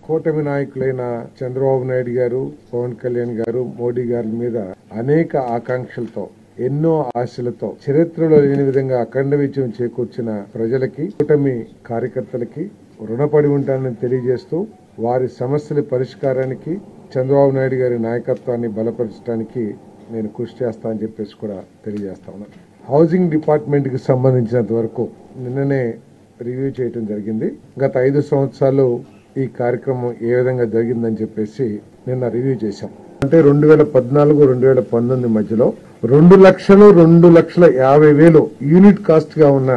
కూటమి నాయకులైన చంద్రబాబు నాయుడు గారు, పవన్ కళ్యాణ్ గారు, మోడీ గారి మీద అనేక ఆకాంక్షలతో, ఎన్నో ఆశలతో చరిత్రలో లేని విధంగా అఖండ విజయం చేకూర్చిన ప్రజలకి, కూటమి కార్యకర్తలకి రుణపడి ఉంటానని తెలియజేస్తూ వారి సమస్యల పరిష్కారానికి చంద్రబాబు నాయుడు గారి నాయకత్వాన్ని బలపరచడానికి నేను కృషి చేస్తానని చెప్పేసి కూడా తెలియజేస్తా ఉన్నాను. హౌసింగ్ డిపార్ట్మెంట్ కి సంబంధించినంత వరకు నిన్ననే రివ్యూ చేయడం జరిగింది. గత 5 సంవత్సరాలు ఈ కార్యక్రమం ఏ విధంగా జరిగిందని చెప్పేసి నిన్న రివ్యూ చేశాం. అంటే 2014-2019 మధ్యలో 2,50,000 యూనిట్ కాస్ట్ గా ఉన్న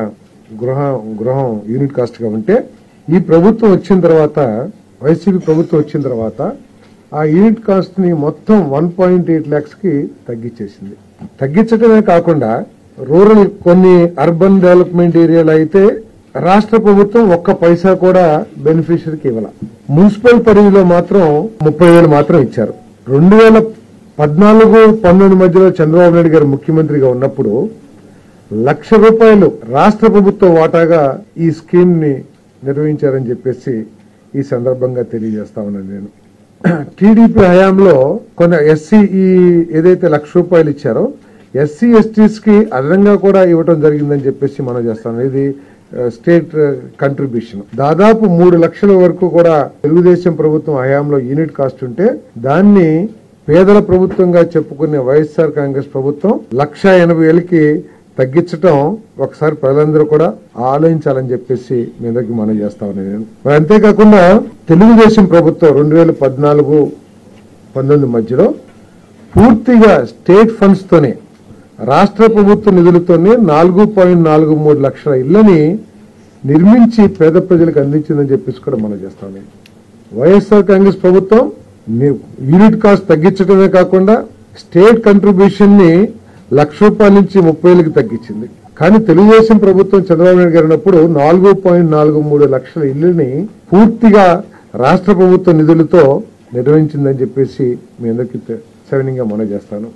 గృహం యూనిట్ కాస్ట్ గా ఉంటే ఈ ప్రభుత్వం వచ్చిన తర్వాత, వైసీపీ ప్రభుత్వం వచ్చిన తర్వాత ఆ యూనిట్ కాస్ట్ ని మొత్తం 1.8 lakhs కి తగ్గించేసింది. తగ్గించడమే కాకుండా రూరల్ కొన్ని అర్బన్ డెవలప్మెంట్ ఏరియాలో అయితే రాష్ట్ర ప్రభుత్వం ఒక్క పైసా కూడా బెనిఫిషరీకి ఇవ్వాల. మున్సిపల్ పరిధిలో మాత్రం 30,000 మాత్రం ఇచ్చారు. 2014-19 మధ్యలో చంద్రబాబు నాయుడు గారు ముఖ్యమంత్రిగా ఉన్నప్పుడు ₹1,00,000 రాష్ట్ర ప్రభుత్వ వాటాగా ఈ స్కీమ్ ని నిర్వహించారని చెప్పేసి ఈ సందర్భంగా తెలియజేస్తా ఉన్నాను. నేను టీడీపీ హయాంలో కొన్ని ఎస్సీ ఏదైతే ₹1,00,000 ఇచ్చారో ఎస్సీ ఎస్టీస్ కి అదనంగా కూడా ఇవ్వడం జరిగిందని చెప్పేసి మనం చేస్తాం. ఇది స్టేట్ కంట్రిబ్యూషన్ దాదాపు 3 లక్షల వరకు కూడా తెలుగుదేశం ప్రభుత్వం హయాంలో యూనిట్ కాస్ట్ ఉంటే దాన్ని పేదల ప్రభుత్వంగా చెప్పుకునే వైఎస్ఆర్ కాంగ్రెస్ ప్రభుత్వం 1,80,000కి తగ్గించడం ఒకసారి ప్రజలందరూ కూడా ఆలోచించాలని చెప్పేసి మీ అందరికి మనం చేస్తా ఉన్నాను నేను. మరి అంతేకాకుండా తెలుగుదేశం ప్రభుత్వం 2014-19 మధ్యలో పూర్తిగా స్టేట్ ఫండ్స్ తోనే, రాష్ట్ర ప్రభుత్వ నిధులతోనే 4.43 లక్షల ఇళ్లని నిర్మించి పేద ప్రజలకు అందించిందని చెప్పేసి కూడా మనం చేస్తాం. వైఎస్ఆర్ కాంగ్రెస్ ప్రభుత్వం యూనిట్ కాస్ట్ తగ్గించడమే కాకుండా స్టేట్ కంట్రిబ్యూషన్ ని ₹1,00,000 నుంచి 30,000కి తగ్గించింది. కానీ తెలుగుదేశం ప్రభుత్వం చంద్రబాబు నాయుడు గారు ఉన్నప్పుడు 4.43 లక్షల ఇళ్లని పూర్తిగా రాష్ట్ర ప్రభుత్వ నిధులతో నిర్వహించిందని చెప్పేసి మీ అందరికీ సవినీయంగా మనం చేస్తాను.